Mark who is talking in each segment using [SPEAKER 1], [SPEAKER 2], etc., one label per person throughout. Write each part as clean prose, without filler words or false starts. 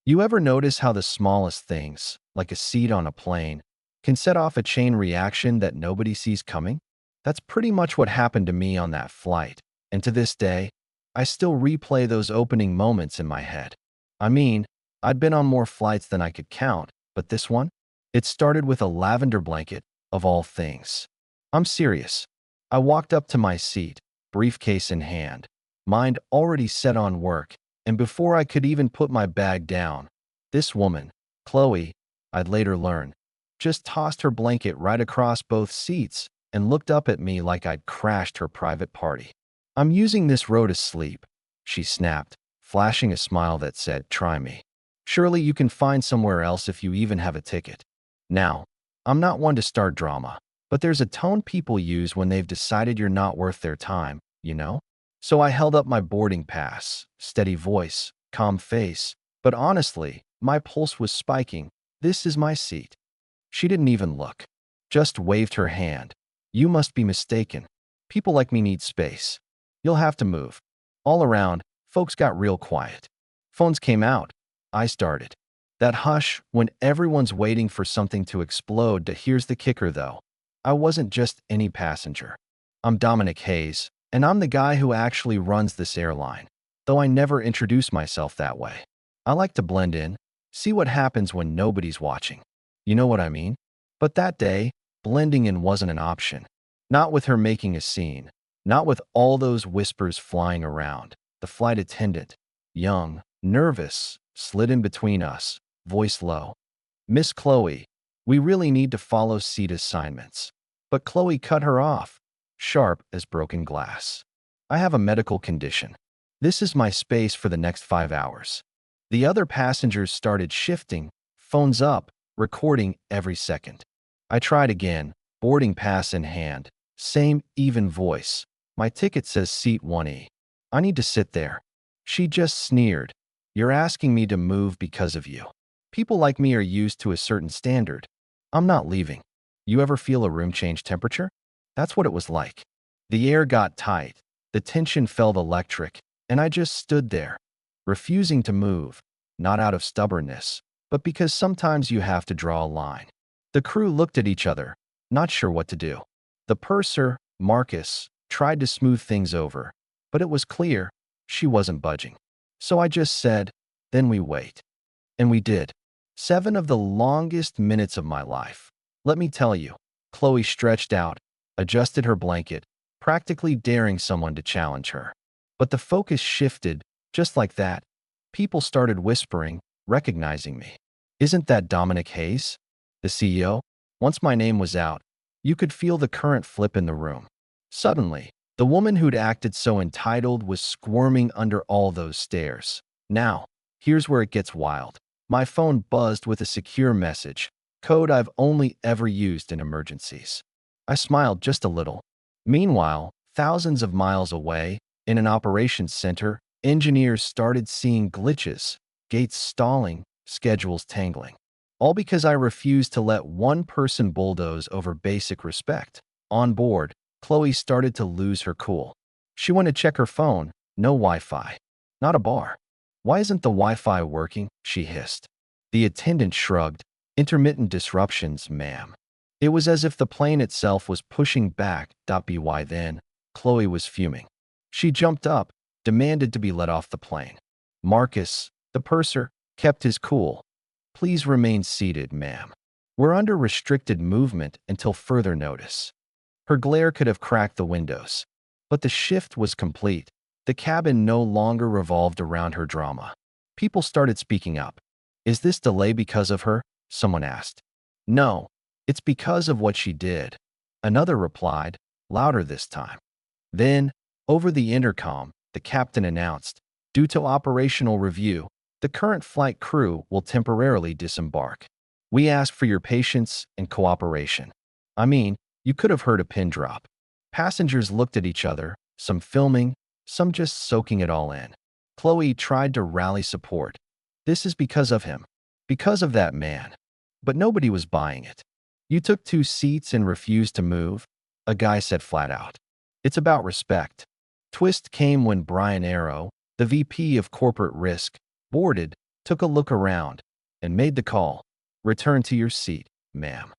[SPEAKER 1] You ever notice how the smallest things, like a seat on a plane, can set off a chain reaction that nobody sees coming? That's pretty much what happened to me on that flight, and to this day, I still replay those opening moments in my head. I mean, I'd been on more flights than I could count, but this one? It started with a lavender blanket, of all things. I'm serious. I walked up to my seat, briefcase in hand, mind already set on work, and before I could even put my bag down, this woman, Chloe, I'd later learn, just tossed her blanket right across both seats and looked up at me like I'd crashed her private party. "I'm using this row to sleep," she snapped, flashing a smile that said, "Try me. Surely you can find somewhere else if you even have a ticket." Now, I'm not one to start drama, but there's a tone people use when they've decided you're not worth their time, you know? So I held up my boarding pass, steady voice, calm face, but honestly, my pulse was spiking. "This is my seat." She didn't even look, just waved her hand. "You must be mistaken. People like me need space. You'll have to move." All around, folks got real quiet. Phones came out. I started. That hush when everyone's waiting for something to explode. Here's the kicker, though. I wasn't just any passenger. I'm Dominic Hayes, and I'm the guy who actually runs this airline, though I never introduce myself that way. I like to blend in, see what happens when nobody's watching. You know what I mean? But that day, blending in wasn't an option. Not with her making a scene. Not with all those whispers flying around. The flight attendant, young, nervous, slid in between us, voice low. "Miss Chloe, we really need to follow seat assignments." But Chloe cut her off, sharp as broken glass. "I have a medical condition. This is my space for the next 5 hours." The other passengers started shifting, phones up, recording every second. I tried again, boarding pass in hand, same even voice. "My ticket says seat 1E. I need to sit there." She just sneered. "You're asking me to move because of you. People like me are used to a certain standard. I'm not leaving." You ever feel a room change temperature? That's what it was like. The air got tight, the tension felt electric, and I just stood there, refusing to move, not out of stubbornness, but because sometimes you have to draw a line. The crew looked at each other, not sure what to do. The purser, Marcus, tried to smooth things over, but it was clear she wasn't budging. So I just said, "Then we wait." And we did. 7 of the longest minutes of my life. Let me tell you, Chloe stretched out, adjusted her blanket, practically daring someone to challenge her. But the focus shifted, just like that. People started whispering, recognizing me. "Isn't that Dominic Hayes, the CEO?" Once my name was out, you could feel the current flip in the room. Suddenly, the woman who'd acted so entitled was squirming under all those stares. Now, here's where it gets wild. My phone buzzed with a secure message, code I've only ever used in emergencies. I smiled just a little. Meanwhile, thousands of miles away, in an operations center, engineers started seeing glitches, gates stalling, schedules tangling. All because I refused to let one person bulldoze over basic respect. On board, Chloe started to lose her cool. She went to check her phone. No Wi-Fi. Not a bar. "Why isn't the Wi-Fi working?" she hissed. The attendant shrugged. "Intermittent disruptions, ma'am." It was as if the plane itself was pushing back. By then, Chloe was fuming. She jumped up, demanded to be let off the plane. Marcus, the purser, kept his cool. "Please remain seated, ma'am. We're under restricted movement until further notice." Her glare could have cracked the windows. But the shift was complete. The cabin no longer revolved around her drama. People started speaking up. "Is this delay because of her?" someone asked. "No, it's because of what she did," another replied, louder this time. Then, over the intercom, the captain announced, "Due to operational review, the current flight crew will temporarily disembark. We ask for your patience and cooperation." I mean, you could have heard a pin drop. Passengers looked at each other, some filming, some just soaking it all in. Chloe tried to rally support. "This is because of him. Because of that man." But nobody was buying it. "You took 2 seats and refused to move," a guy said flat out. "It's about respect." Twist came when Brian Arrow, the VP of corporate risk, boarded, took a look around, and made the call. Return to your seat, ma'am.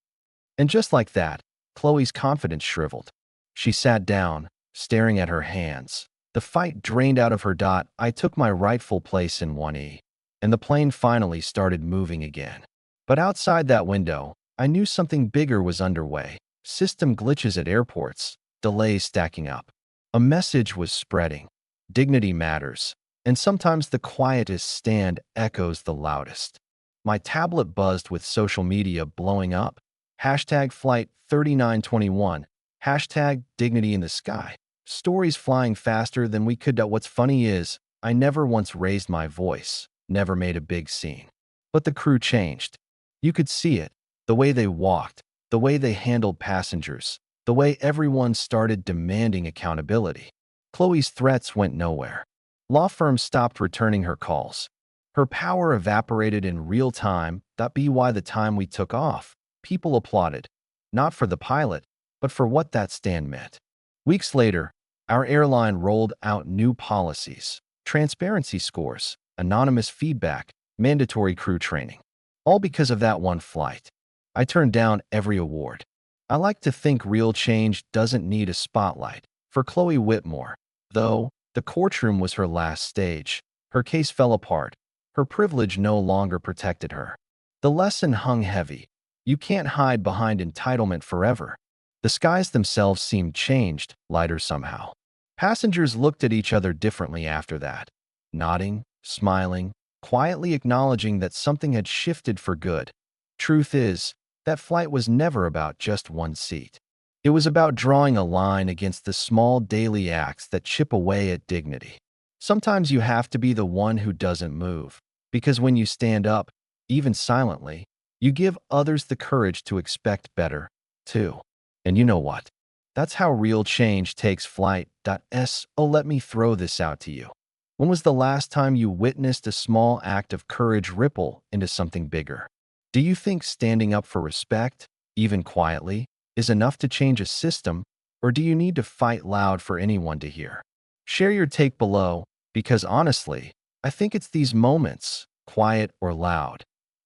[SPEAKER 1] And just like that, Chloe's confidence shriveled. She sat down, staring at her hands. The fight drained out of her. I took my rightful place in 1E, and the plane finally started moving again. But outside that window, I knew something bigger was underway. System glitches at airports, delays stacking up. A message was spreading. Dignity matters, and sometimes the quietest stand echoes the loudest. My tablet buzzed with social media blowing up. Hashtag Flight 3921. Hashtag Dignity in the Sky. Stories flying faster than we could. What's funny is, I never once raised my voice, never made a big scene. But the crew changed. You could see it, the way they walked, the way they handled passengers, the way everyone started demanding accountability. Chloe's threats went nowhere. Law firms stopped returning her calls. Her power evaporated in real time. By the time we took off, people applauded, not for the pilot, but for what that stand meant. Weeks later, our airline rolled out new policies, transparency scores, anonymous feedback, mandatory crew training. All because of that one flight. I turned down every award. I like to think real change doesn't need a spotlight. For Chloe Whitmore, though, the courtroom was her last stage. Her case fell apart. Her privilege no longer protected her. The lesson hung heavy. You can't hide behind entitlement forever. The skies themselves seemed changed, lighter somehow. Passengers looked at each other differently after that, nodding, smiling, quietly acknowledging that something had shifted for good. Truth is, that flight was never about just one seat. It was about drawing a line against the small daily acts that chip away at dignity. Sometimes you have to be the one who doesn't move, because when you stand up, even silently, you give others the courage to expect better, too. And you know what? That's how real change takes flight. Let me throw this out to you. When was the last time you witnessed a small act of courage ripple into something bigger? Do you think standing up for respect, even quietly, is enough to change a system, or do you need to fight loud for anyone to hear? Share your take below, because honestly, I think it's these moments, quiet or loud,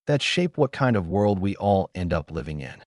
[SPEAKER 1] that shape what kind of world we all end up living in.